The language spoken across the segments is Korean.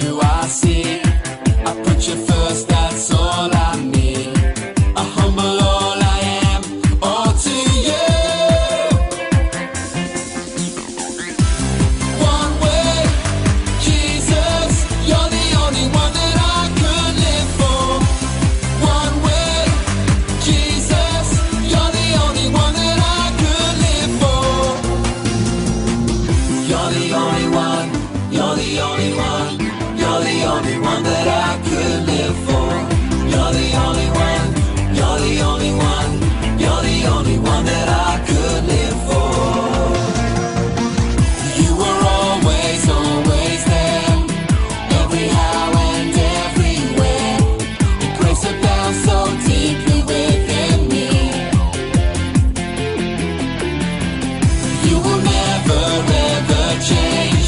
you I see. I put you first, that's all I need. I humble all I am, all to you. One way, Jesus, you're the only one that I could live for. One way, Jesus, you're the only one that I could live for. You're the only one, you're the only one, you're the only one that I could live for. You're the only one, you're the only one, you're the only one that I could live for. You were always, always there, every how and everywhere. Your grace abounds so deeply within me. You will never ever change.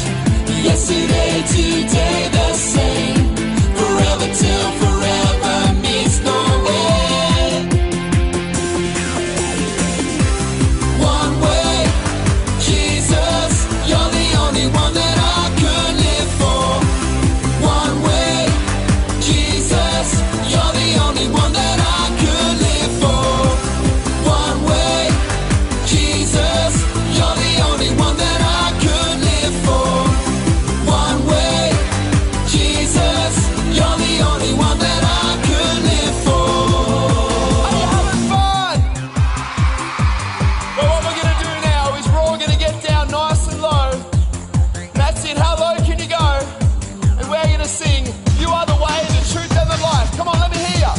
Yesterday, today, the same. Forever till forever meets no end. One way, Jesus, you're the only one that I could live for. One way, Jesus, you're the only one that I could live for. One way, Jesus, you're the only one that I could live for. One way, Jesus, you're the only one that I could live for. Are you having fun? Well, what we're going to do now is we're all going to get down nice and low. That's it. How low can you go? And we're going to sing, you are the way, the truth, and the life. Come on, let me hear you.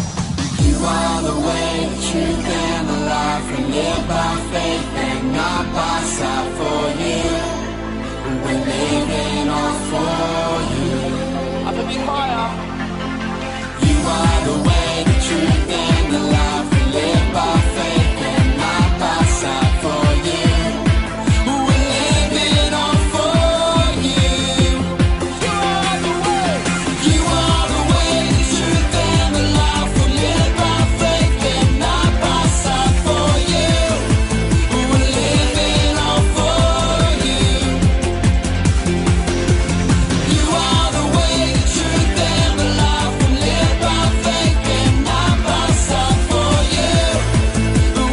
You are the way, the truth, and the life. We live by faith and not by sight. For you, we're living all for you. Up a bit higher. You are the way, the truth, and the life. We live by faith and not by sight. For you, we're living all for you. You are the way. You are the way, the truth, and the life. We live by faith and not by sight. For you, we're living all for you. You are the way, the truth, and the life. We live by faith and not by sight. For you,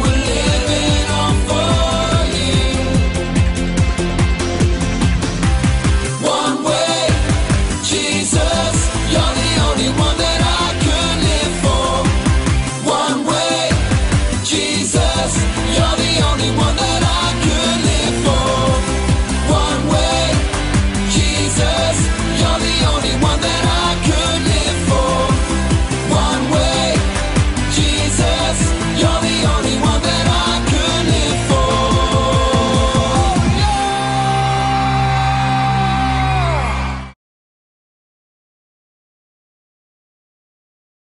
we're living all for you. One way, Jesus, you're the only one that I could live for. One way, Jesus, you're the only one that I could live for. One way, Jesus, you're the only one that I could live for. One way, Jesus, you're the only one that I could live for.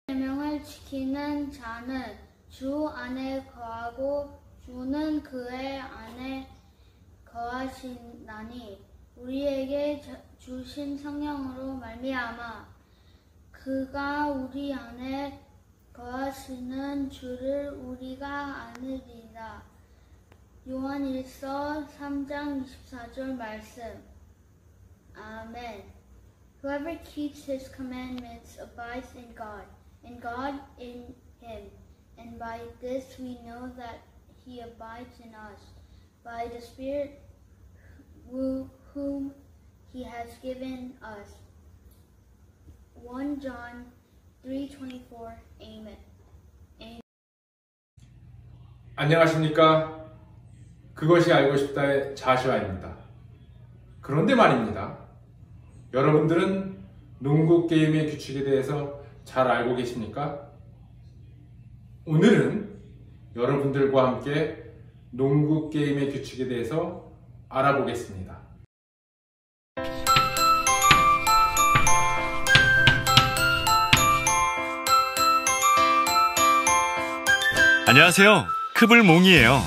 계명을 지키는 자는 주 안에 거하고 주는 그의 안에 거하시나니 우리에게 주신 성령으로 말미암아 그가 우리 안에 거하시는 주를 우리가 아느리라. 요한일서 3장 24절 말씀. 아멘. Whoever keeps his commandments abides in God, and God in him. And by this we know that he abides in us, by the Spirit whom he has given us. 1 John 3:24. Amen. 안녕하십니까? 그것이 알고 싶다의 자슈아입니다. 그런데 말입니다. 여러분들은 농구 게임의 규칙에 대해서 잘 알고 계십니까? 오늘은 여러분들과 함께 농구 게임의 규칙에 대해서 알아보겠습니다. 안녕하세요. 크블몽이에요.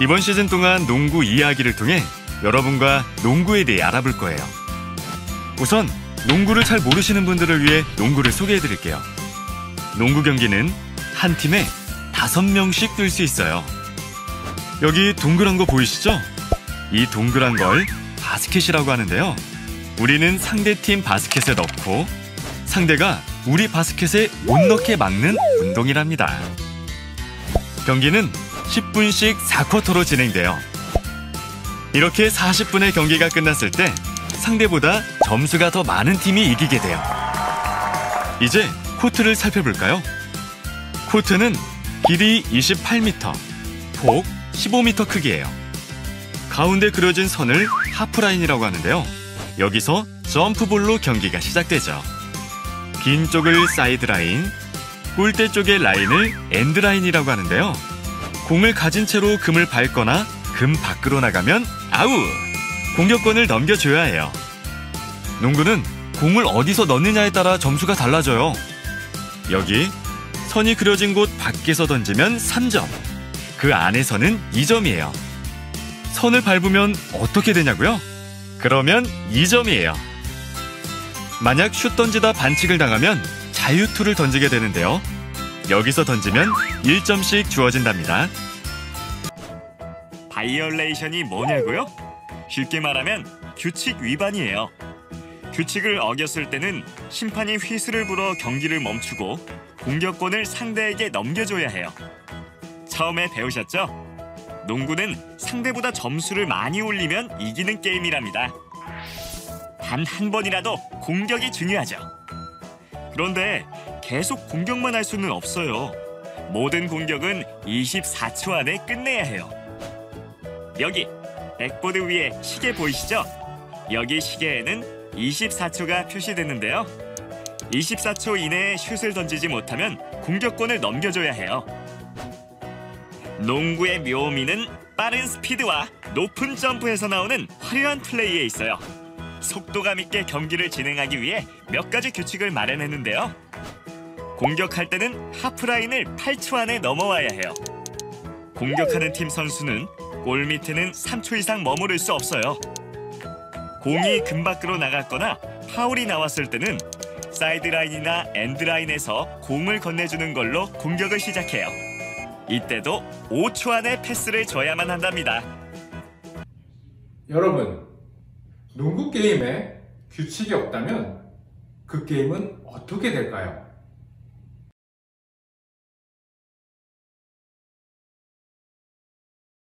이번 시즌 동안 농구 이야기를 통해 여러분과 농구에 대해 알아볼 거예요. 우선 농구를 잘 모르시는 분들을 위해 농구를 소개해드릴게요. 농구 경기는 한 팀에 5명씩 뛸 수 있어요. 여기 동그란 거 보이시죠? 이 동그란 걸 바스켓이라고 하는데요. 우리는 상대팀 바스켓에 넣고 상대가 우리 바스켓에 못 넣게 막는 운동이랍니다. 경기는 10분씩 4쿼터로 진행돼요. 이렇게 40분의 경기가 끝났을 때 상대보다 점수가 더 많은 팀이 이기게 돼요. 이제 코트를 살펴볼까요? 코트는 길이 28m, 폭 15m 크기예요. 가운데 그려진 선을 하프라인이라고 하는데요. 여기서 점프볼로 경기가 시작되죠. 긴 쪽을 사이드라인, 골대 쪽의 라인을 엔드라인이라고 하는데요. 공을 가진 채로 금을 밟거나 금 밖으로 나가면 아웃! 공격권을 넘겨줘야 해요. 농구는 공을 어디서 넣느냐에 따라 점수가 달라져요. 여기 선이 그려진 곳 밖에서 던지면 3점, 그 안에서는 2점이에요. 선을 밟으면 어떻게 되냐고요? 그러면 2점이에요. 만약 슛 던지다 반칙을 당하면 자유투를 던지게 되는데요. 여기서 던지면 1점씩 주어진답니다. 바이올레이션이 뭐냐고요? 쉽게 말하면 규칙 위반이에요. 규칙을 어겼을 때는 심판이 휘슬을 불어 경기를 멈추고 공격권을 상대에게 넘겨줘야 해요. 처음에 배우셨죠? 농구는 상대보다 점수를 많이 올리면 이기는 게임이랍니다. 단 한 번이라도 공격이 중요하죠. 그런데 계속 공격만 할 수는 없어요. 모든 공격은 24초 안에 끝내야 해요. 여기 백보드 위에 시계 보이시죠? 여기 시계에는 24초가 표시되는데요. 24초 이내에 슛을 던지지 못하면 공격권을 넘겨줘야 해요. 농구의 묘미는 빠른 스피드와 높은 점프에서 나오는 화려한 플레이에 있어요. 속도감 있게 경기를 진행하기 위해 몇 가지 규칙을 마련했는데요. 공격할 때는 하프라인을 8초 안에 넘어와야 해요. 공격하는 팀 선수는 골 밑에는 3초 이상 머무를 수 없어요. 공이 금 밖으로 나갔거나 파울이 나왔을 때는 사이드라인이나 엔드라인에서 공을 건네주는 걸로 공격을 시작해요. 이때도 5초 안에 패스를 줘야만 한답니다. 여러분, 농구 게임에 규칙이 없다면 그 게임은 어떻게 될까요?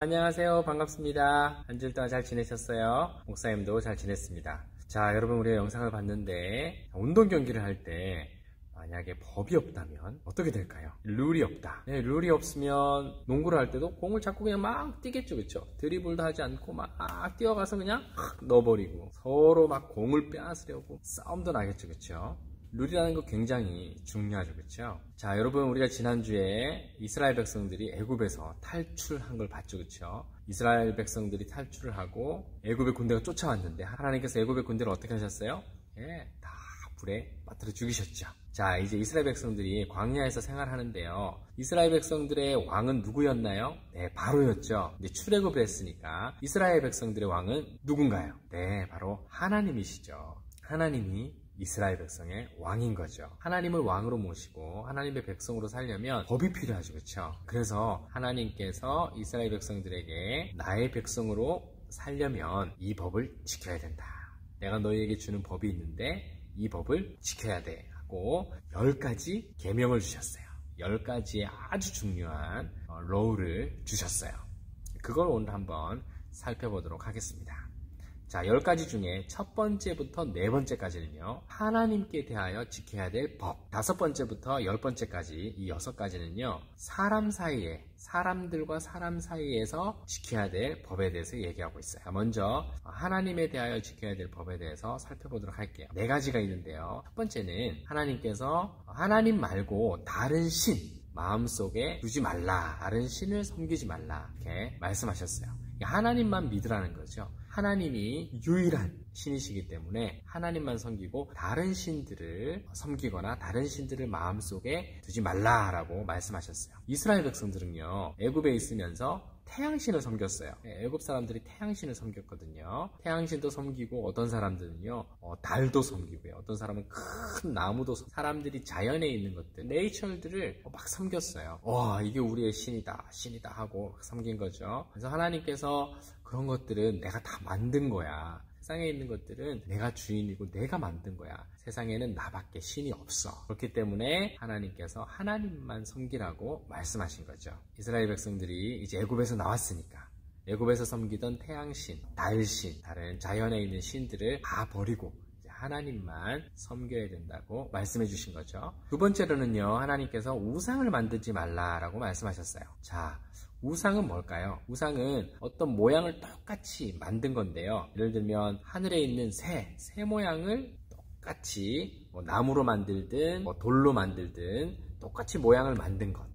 안녕하세요. 반갑습니다. 한 주일 동안 잘 지내셨어요? 목사님도 잘 지냈습니다. 자, 여러분, 우리가 영상을 봤는데 운동 경기를 할 때 만약에 법이 없다면 어떻게 될까요? 룰이 없다. 네, 룰이 없으면 농구를 할 때도 공을 잡고 그냥 막 뛰겠죠, 그쵸? 드리블도 하지 않고 막 뛰어가서 그냥 넣어버리고 서로 막 공을 빼앗으려고 싸움도 나겠죠, 그쵸? 룰이라는 거 굉장히 중요하죠, 그쵸? 자, 여러분, 우리가 지난주에 이스라엘 백성들이 애굽에서 탈출한 걸 봤죠, 그쵸? 이스라엘 백성들이 탈출을 하고 애굽의 군대가 쫓아왔는데 하나님께서 애굽의 군대를 어떻게 하셨어요? 예, 다 불에 빠뜨려 죽이셨죠. 자, 이제 이스라엘 백성들이 광야에서 생활하는데요. 이스라엘 백성들의 왕은 누구였나요? 네, 바로였죠. 근데 출애굽을 했으니까 이스라엘 백성들의 왕은 누군가요? 네, 바로 하나님이시죠. 하나님이 이스라엘 백성의 왕인 거죠. 하나님을 왕으로 모시고 하나님의 백성으로 살려면 법이 필요하죠, 그렇죠? 그래서 하나님께서 이스라엘 백성들에게 나의 백성으로 살려면 이 법을 지켜야 된다. 내가 너희에게 주는 법이 있는데 이 법을 지켜야 돼 하고 10가지 계명을 주셨어요. 10가지의 아주 중요한 러울을 주셨어요. 그걸 오늘 한번 살펴보도록 하겠습니다. 자, 10가지 중에 첫 번째부터 네 번째까지는요, 하나님께 대하여 지켜야 될 법. 5번째부터 10번째까지 이 6가지는요, 사람들과 사람 사이에서 지켜야 될 법에 대해서 얘기하고 있어요. 먼저 하나님에 대하여 지켜야 될 법에 대해서 살펴보도록 할게요. 4가지가 있는데요. 첫 번째는 하나님께서 하나님 말고 다른 신, 마음속에 두지 말라. 다른 신을 섬기지 말라. 이렇게 말씀하셨어요. 하나님만 믿으라는 거죠. 하나님이 유일한 신이시기 때문에 하나님만 섬기고 다른 신들을 섬기거나 다른 신들을 마음속에 두지 말라라고 말씀하셨어요. 이스라엘 백성들은요, 애굽에 있으면서 태양신을 섬겼어요. 애굽 사람들이 태양신을 섬겼거든요. 태양신도 섬기고 어떤 사람들은요, 달도 섬기고요. 어떤 사람은 큰 나무도 사람들이 자연에 있는 것들, 네이처들을 막 섬겼어요. 와, 이게 우리의 신이다 하고 섬긴 거죠. 그래서 하나님께서 그런 것들은 내가 다 만든 거야. 세상에 있는 것들은 내가 주인이고 내가 만든 거야. 세상에는 나밖에 신이 없어. 그렇기 때문에 하나님께서 하나님만 섬기라고 말씀하신 거죠. 이스라엘 백성들이 이제 애굽에서 나왔으니까 애굽에서 섬기던 태양신, 달신, 다른 자연에 있는 신들을 다 버리고 하나님만 섬겨야 된다고 말씀해 주신 거죠. 두 번째로는요, 하나님께서 우상을 만들지 말라라고 말씀하셨어요. 자, 우상은 뭘까요? 우상은 어떤 모양을 똑같이 만든 건데요. 예를 들면 하늘에 있는 새 모양을 똑같이 나무로 만들든 돌로 만들든 똑같이 모양을 만든 것.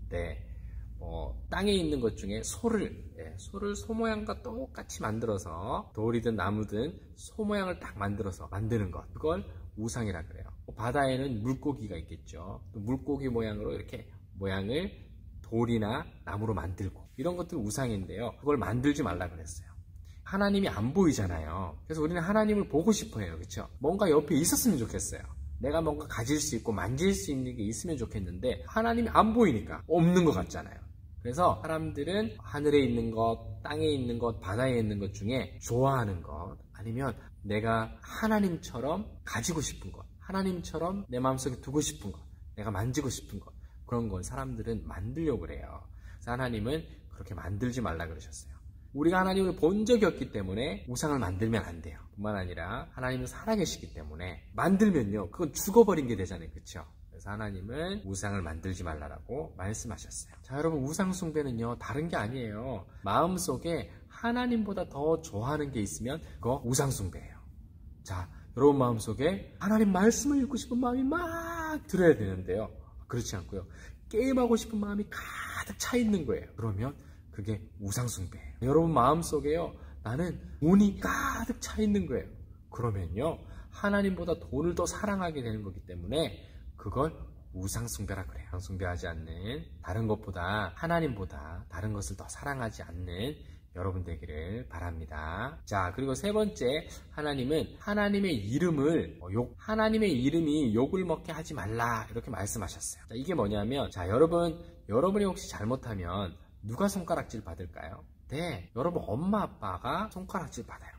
네. 땅에 있는 것 중에 소를 소 모양과 똑같이 만들어서 돌이든 나무든 소 모양을 딱 만들어서 만드는 것, 그걸 우상이라 그래요. 바다에는 물고기가 있겠죠. 또 물고기 모양으로 이렇게 모양을 돌이나 나무로 만들고, 이런 것들 우상인데요. 그걸 만들지 말라 그랬어요. 하나님이 안 보이잖아요. 그래서 우리는 하나님을 보고 싶어요. 그렇죠? 뭔가 옆에 있었으면 좋겠어요. 내가 뭔가 가질 수 있고 만질 수 있는 게 있으면 좋겠는데 하나님이 안 보이니까 없는 것 같잖아요. 그래서 사람들은 하늘에 있는 것, 땅에 있는 것, 바다에 있는 것 중에 좋아하는 것, 아니면 내가 하나님처럼 가지고 싶은 것, 하나님처럼 내 마음속에 두고 싶은 것, 내가 만지고 싶은 것, 그런 건 사람들은 만들려고 그래요. 그래서 하나님은 그렇게 만들지 말라 그러셨어요. 우리가 하나님을 본 적이 없기 때문에 우상을 만들면 안 돼요. 뿐만 아니라 하나님은 살아계시기 때문에 만들면요, 그건 죽어버린 게 되잖아요. 그렇죠? 그래서 하나님은 우상을 만들지 말라라고 말씀하셨어요. 자, 여러분, 우상 숭배는요, 다른 게 아니에요. 마음속에 하나님보다 더 좋아하는 게 있으면 그거 우상 숭배예요. 자, 여러분 마음속에 하나님 말씀을 읽고 싶은 마음이 막 들어야 되는데요. 그렇지 않고요. 게임하고 싶은 마음이 가득 차 있는 거예요. 그러면 그게 우상 숭배예요. 여러분 마음속에요, 나는 돈이 가득 차 있는 거예요. 그러면요, 하나님보다 돈을 더 사랑하게 되는 거기 때문에 그걸 우상숭배라 그래요. 우상숭배하지 않는, 다른 것보다 하나님보다 다른 것을 더 사랑하지 않는 여러분 되기를 바랍니다. 자, 그리고 세 번째, 하나님은 하나님의 이름을 하나님의 이름이 욕을 먹게 하지 말라, 이렇게 말씀하셨어요. 자, 이게 뭐냐면, 자, 여러분이 혹시 잘못하면 누가 손가락질 받을까요? 네, 여러분 엄마 아빠가 손가락질 받아요.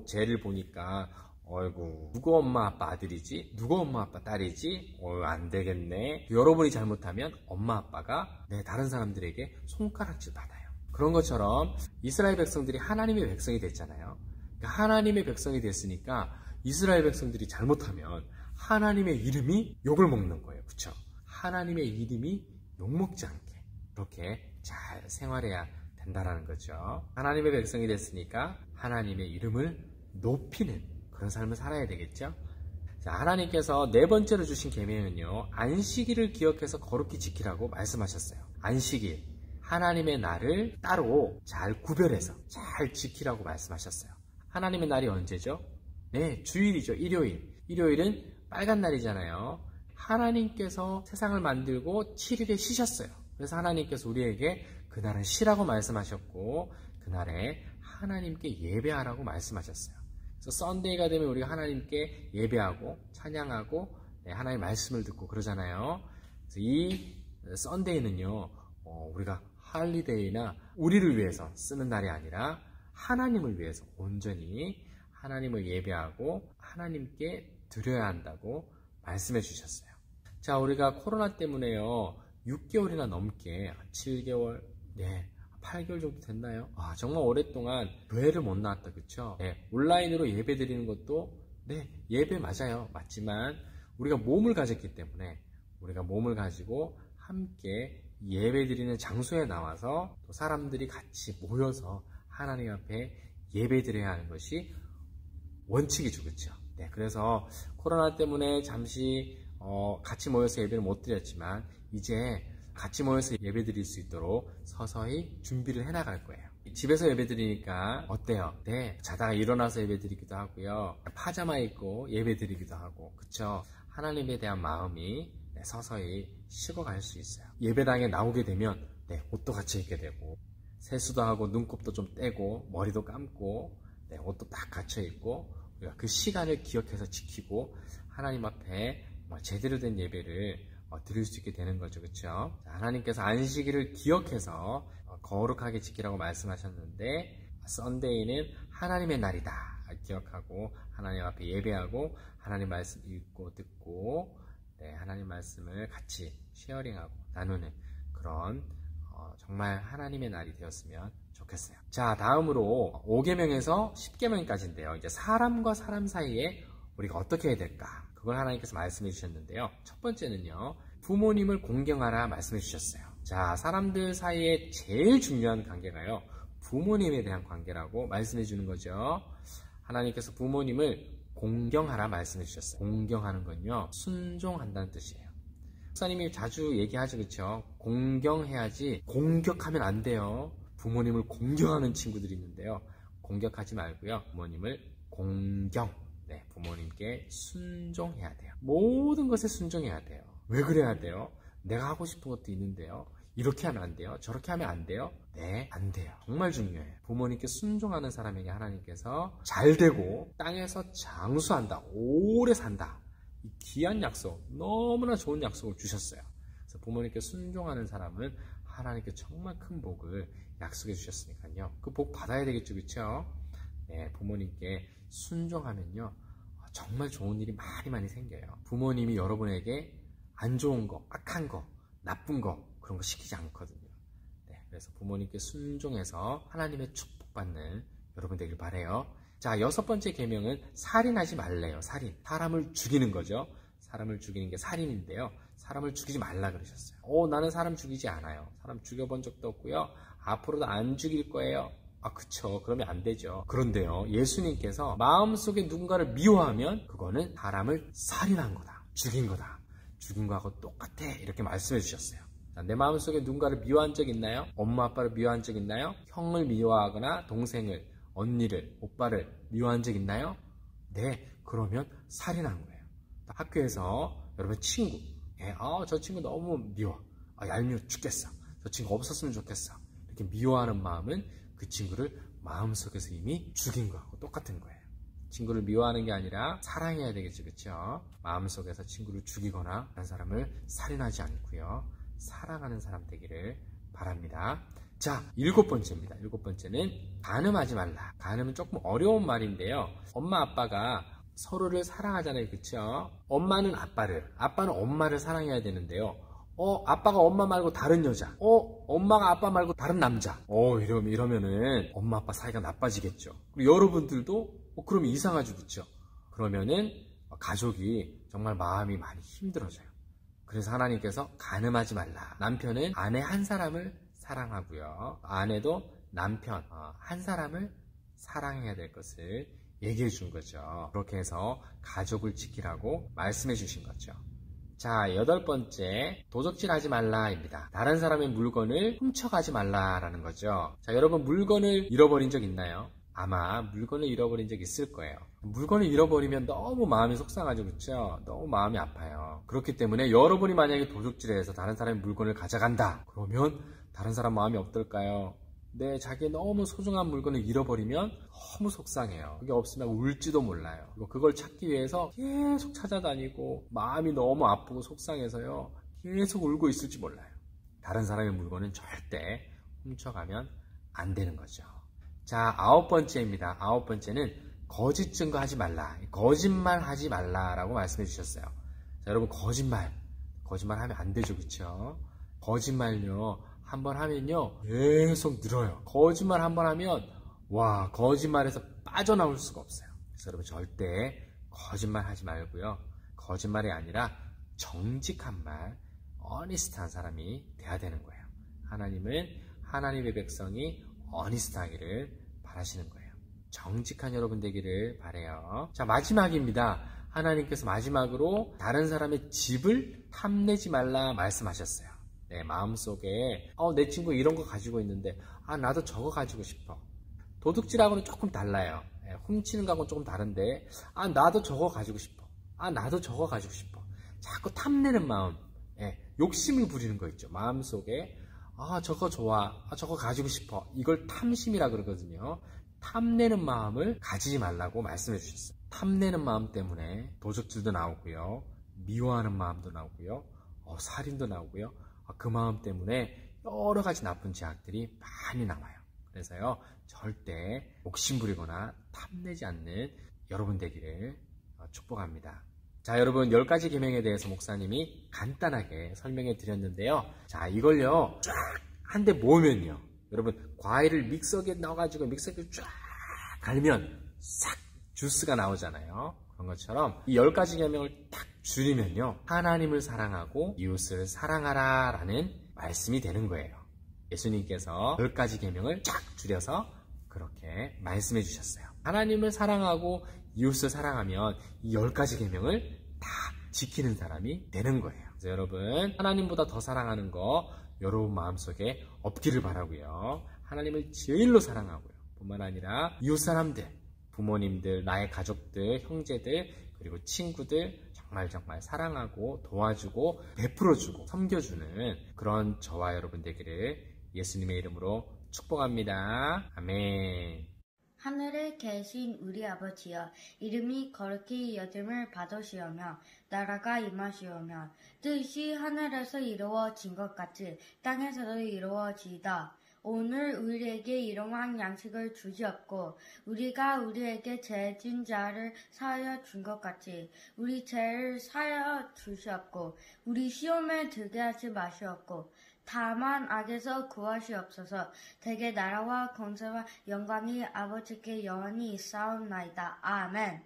쟤를 보니까 어이구, 누구 엄마 아빠 아들이지? 누구 엄마 아빠 딸이지? 안 되겠네. 여러분이 잘못하면 엄마 아빠가 다른 사람들에게 손가락질 받아요. 그런 것처럼 이스라엘 백성들이 하나님의 백성이 됐잖아요. 그러니까 하나님의 백성이 됐으니까 이스라엘 백성들이 잘못하면 하나님의 이름이 욕을 먹는 거예요. 그렇죠? 하나님의 이름이 욕먹지 않게 그렇게 잘 생활해야 된다라는 거죠. 하나님의 백성이 됐으니까 하나님의 이름을 높이는 그런 삶을 살아야 되겠죠. 자, 하나님께서 네 번째로 주신 계명은요, 안식일을 기억해서 거룩히 지키라고 말씀하셨어요. 안식일, 하나님의 날을 따로 잘 구별해서 잘 지키라고 말씀하셨어요. 하나님의 날이 언제죠? 네, 주일이죠. 일요일은 빨간 날이잖아요. 하나님께서 세상을 만들고 7일에 쉬셨어요. 그래서 하나님께서 우리에게 그날은 쉬라고 말씀하셨고, 그날에 하나님께 예배하라고 말씀하셨어요. 그래서 썬데이가 되면 우리가 하나님께 예배하고 찬양하고 하나님의 말씀을 듣고 그러잖아요. 그래서 이 썬데이는요, 우리가 할리데이나 우리를 위해서 쓰는 날이 아니라 하나님을 위해서 온전히 하나님을 예배하고 하나님께 드려야 한다고 말씀해 주셨어요. 자, 우리가 코로나 때문에요, 6개월이나 넘게 7개월, 8개월 정도 됐나요? 정말 오랫동안 교회를 못 나왔다, 그쵸? 온라인으로 예배 드리는 것도, 예배 맞아요. 맞지만, 우리가 몸을 가졌기 때문에, 우리가 몸을 가지고 함께 예배 드리는 장소에 나와서 또 사람들이 같이 모여서 하나님 앞에 예배 드려야 하는 것이 원칙이죠, 그쵸? 그래서 코로나 때문에 잠시, 같이 모여서 예배를 못 드렸지만, 이제 같이 모여서 예배 드릴 수 있도록 서서히 준비를 해나갈 거예요. 집에서 예배 드리니까 어때요? 자다가 일어나서 예배 드리기도 하고요. 파자마 입고 예배 드리기도 하고, 그쵸? 하나님에 대한 마음이 서서히 식어갈 수 있어요. 예배당에 나오게 되면 옷도 같이 입게 되고, 세수도 하고 눈곱도 좀 떼고 머리도 감고 옷도 딱 갖춰 입고, 우리가 그 시간을 기억해서 지키고 하나님 앞에 제대로 된 예배를 드릴 수 있게 되는 거죠. 그렇죠? 하나님께서 안식일을 기억해서 거룩하게 지키라고 말씀하셨는데, 썬데이는 하나님의 날이다 기억하고 하나님 앞에 예배하고 하나님 말씀 읽고 듣고 하나님 말씀을 같이 쉐어링하고 나누는 그런 정말 하나님의 날이 되었으면 좋겠어요. 자, 다음으로 5계명에서 10계명까지인데요. 이제 사람과 사람 사이에 우리가 어떻게 해야 될까? 그걸 하나님께서 말씀해 주셨는데요. 첫 번째는요. 부모님을 공경하라 말씀해 주셨어요. 자, 사람들 사이에 제일 중요한 관계가요. 부모님에 대한 관계라고 말씀해 주는 거죠. 하나님께서 부모님을 공경하라 말씀해 주셨어요. 공경하는 건요. 순종한다는 뜻이에요. 목사님이 자주 얘기하죠. 그렇죠? 공경해야지 공격하면 안 돼요. 부모님을 공경하는 친구들이 있는데요. 공격하지 말고요. 부모님을 공경. 부모님께 순종해야 돼요. 모든 것에 순종해야 돼요. 왜 그래야 돼요? 내가 하고 싶은 것도 있는데요. 이렇게 하면 안 돼요? 저렇게 하면 안 돼요? 네, 안 돼요. 정말 중요해요. 부모님께 순종하는 사람에게 하나님께서 잘 되고 땅에서 장수한다, 오래 산다. 이 귀한 약속, 너무나 좋은 약속을 주셨어요. 그래서 부모님께 순종하는 사람은 하나님께 정말 큰 복을 약속해 주셨으니까요. 그 복 받아야 되겠죠, 그렇죠? 네, 부모님께 순종하면요 정말 좋은 일이 많이 생겨요. 부모님이 여러분에게 안 좋은 거, 악한 거, 나쁜 거 그런 거 시키지 않거든요. 그래서 부모님께 순종해서 하나님의 축복받는 여러분 되길 바라요. 자, 6번째 계명은 살인하지 말래요. 살인, 사람을 죽이는 거죠. 사람을 죽이는 게 살인인데요. 사람을 죽이지 말라 그러셨어요. 나는 사람 죽이지 않아요. 사람 죽여본 적도 없고요. 앞으로도 안 죽일 거예요. 그쵸. 그러면 안 되죠. 그런데요, 예수님께서 마음속에 누군가를 미워하면 그거는 사람을 살인한 거다. 죽인 거다. 죽인 거하고 똑같아. 이렇게 말씀해 주셨어요. 자, 내 마음속에 누군가를 미워한 적 있나요? 엄마, 아빠를 미워한 적 있나요? 형을 미워하거나 동생을, 언니를, 오빠를 미워한 적 있나요? 네. 그러면 살인한 거예요. 학교에서 여러분 친구, 저 친구 너무 미워. 얄미워 죽겠어. 저 친구 없었으면 좋겠어. 이렇게 미워하는 마음은 그 친구를 마음속에서 이미 죽인 거하고 똑같은 거예요. 친구를 미워하는 게 아니라 사랑해야 되겠죠. 그렇죠? 마음속에서 친구를 죽이거나 다른 사람을 살인하지 않고요. 사랑하는 사람 되기를 바랍니다. 자, 7번째입니다. 7번째는 간음하지 말라. 간음은 조금 어려운 말인데요. 엄마 아빠가 서로를 사랑하잖아요. 그렇죠? 엄마는 아빠는 엄마를 사랑해야 되는데요. 아빠가 엄마 말고 다른 여자. 엄마가 아빠 말고 다른 남자. 이러면은 엄마 아빠 사이가 나빠지겠죠. 그리고 여러분들도 그러면 이상하죠. 그렇죠? 그러면은 가족이 정말 마음이 많이 힘들어져요. 그래서 하나님께서 간음하지 말라. 남편은 아내 한 사람을 사랑하고요. 아내도 남편 한 사람을 사랑해야 될 것을 얘기해 준 거죠. 그렇게 해서 가족을 지키라고 말씀해 주신 거죠. 자, 8번째, 도적질하지 말라입니다. 다른 사람의 물건을 훔쳐가지 말라라는 거죠. 자, 여러분 물건을 잃어버린 적 있나요? 아마 물건을 잃어버린 적 있을 거예요. 물건을 잃어버리면 너무 마음이 속상하죠. 그렇죠? 너무 마음이 아파요. 그렇기 때문에 여러분이 만약에 도둑질해서 다른 사람의 물건을 가져간다. 그러면 다른 사람 마음이 어떨까요? 네, 자기의 너무 소중한 물건을 잃어버리면 너무 속상해요. 그게 없으면 울지도 몰라요. 그걸 찾기 위해서 계속 찾아다니고 마음이 너무 아프고 속상해서요. 계속 울고 있을지 몰라요. 다른 사람의 물건은 절대 훔쳐가면 안 되는 거죠. 자, 9번째입니다. 9번째는 거짓 증거하지 말라. 거짓말 하지 말라라고 말씀해 주셨어요. 자, 여러분 거짓말 하면 안 되죠. 그렇죠? 거짓말요. 한번 하면요 계속 늘어요. 거짓말 한번 하면 거짓말에서 빠져나올 수가 없어요. 그래서 여러분 절대 거짓말 하지 말고요. 거짓말이 아니라 정직한 말, 어니스트한 사람이 돼야 되는 거예요. 하나님은 하나님의 백성이 어니스트하기를 바라시는 거예요. 정직한 여러분 되기를 바라요. 자, 마지막입니다. 하나님께서 마지막으로 다른 사람의 집을 탐내지 말라 말씀하셨어요. 네, 마음속에 내 친구 이런 거 가지고 있는데 나도 저거 가지고 싶어. 도둑질하고는 조금 달라요. 훔치는 거하고는 조금 다른데 나도 저거 가지고 싶어. 나도 저거 가지고 싶어. 자꾸 탐내는 마음, 욕심을 부리는 거 있죠. 마음속에 저거 좋아, 저거 가지고 싶어. 이걸 탐심이라 그러거든요. 탐내는 마음을 가지지 말라고 말씀해 주셨어요. 탐내는 마음 때문에 도둑질도 나오고요. 미워하는 마음도 나오고요. 살인도 나오고요. 그 마음 때문에 여러 가지 나쁜 죄악들이 많이 나와요. 그래서요, 절대 욕심 부리거나 탐내지 않는 여러분 되기를 축복합니다. 자, 여러분 10가지 계명에 대해서 목사님이 간단하게 설명해 드렸는데요. 자, 이걸요 쫙 한 대 모으면요, 여러분 과일을 믹서기에 넣어가지고 믹서기를 쫙 갈면 싹 주스가 나오잖아요. 그런 것처럼 이 10가지 계명을 딱 줄이면요, 하나님을 사랑하고 이웃을 사랑하라 라는 말씀이 되는 거예요. 예수님께서 10가지 계명을 쫙 줄여서 그렇게 말씀해 주셨어요. 하나님을 사랑하고 이웃을 사랑하면 이 10가지 계명을 다 지키는 사람이 되는 거예요. 그래서 여러분, 하나님보다 더 사랑하는 거 여러분 마음속에 없기를 바라고요. 하나님을 제일로 사랑하고요. 뿐만 아니라 이웃 사람들, 부모님들, 나의 가족들, 형제들, 그리고 친구들 정말 사랑하고 도와주고 베풀어주고 섬겨주는 그런 저와 여러분 되기를 예수님의 이름으로 축복합니다. 아멘. 하늘에 계신 우리 아버지여, 이름이 거룩히 여김을 받으시오며 나라가 임하시오며 뜻이 하늘에서 이루어진 것 같이 땅에서도 이루어지이다. 오늘 우리에게 일용할 양식을 주시옵고 우리가 우리에게 죄 진 자를 사하여 준 것 같이 우리 죄를 사하여 주시옵고 우리 시험에 들게 하지 마시옵고 다만 악에서 구하시옵소서. 대개 나라와 권세와 영광이 아버지께 영원히 있사옵나이다. 아멘.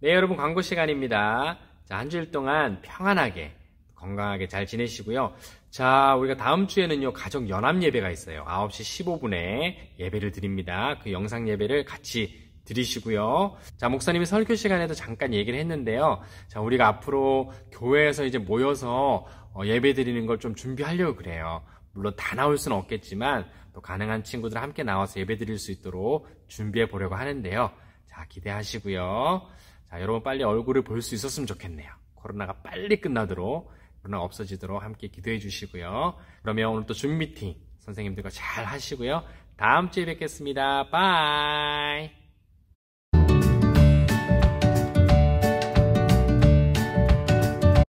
네, 여러분 광고 시간입니다. 자, 한 주일 동안 평안하게 건강하게 잘 지내시고요. 자, 우리가 다음 주에는요, 가족 연합 예배가 있어요. 9시 15분에 예배를 드립니다. 그 영상 예배를 같이 드리시고요. 자, 목사님이 설교 시간에도 잠깐 얘기를 했는데요. 자, 우리가 앞으로 교회에서 이제 모여서 예배 드리는 걸 좀 준비하려고 그래요. 물론 다 나올 수는 없겠지만 또 가능한 친구들 함께 나와서 예배 드릴 수 있도록 준비해 보려고 하는데요. 자, 기대하시고요. 자, 여러분 빨리 얼굴을 볼 수 있었으면 좋겠네요. 코로나가 빨리 끝나도록, 코로나가 없어지도록 함께 기도해 주시고요. 그러면 오늘 또 줌 미팅 선생님들과 잘 하시고요. 다음 주에 뵙겠습니다. 바이.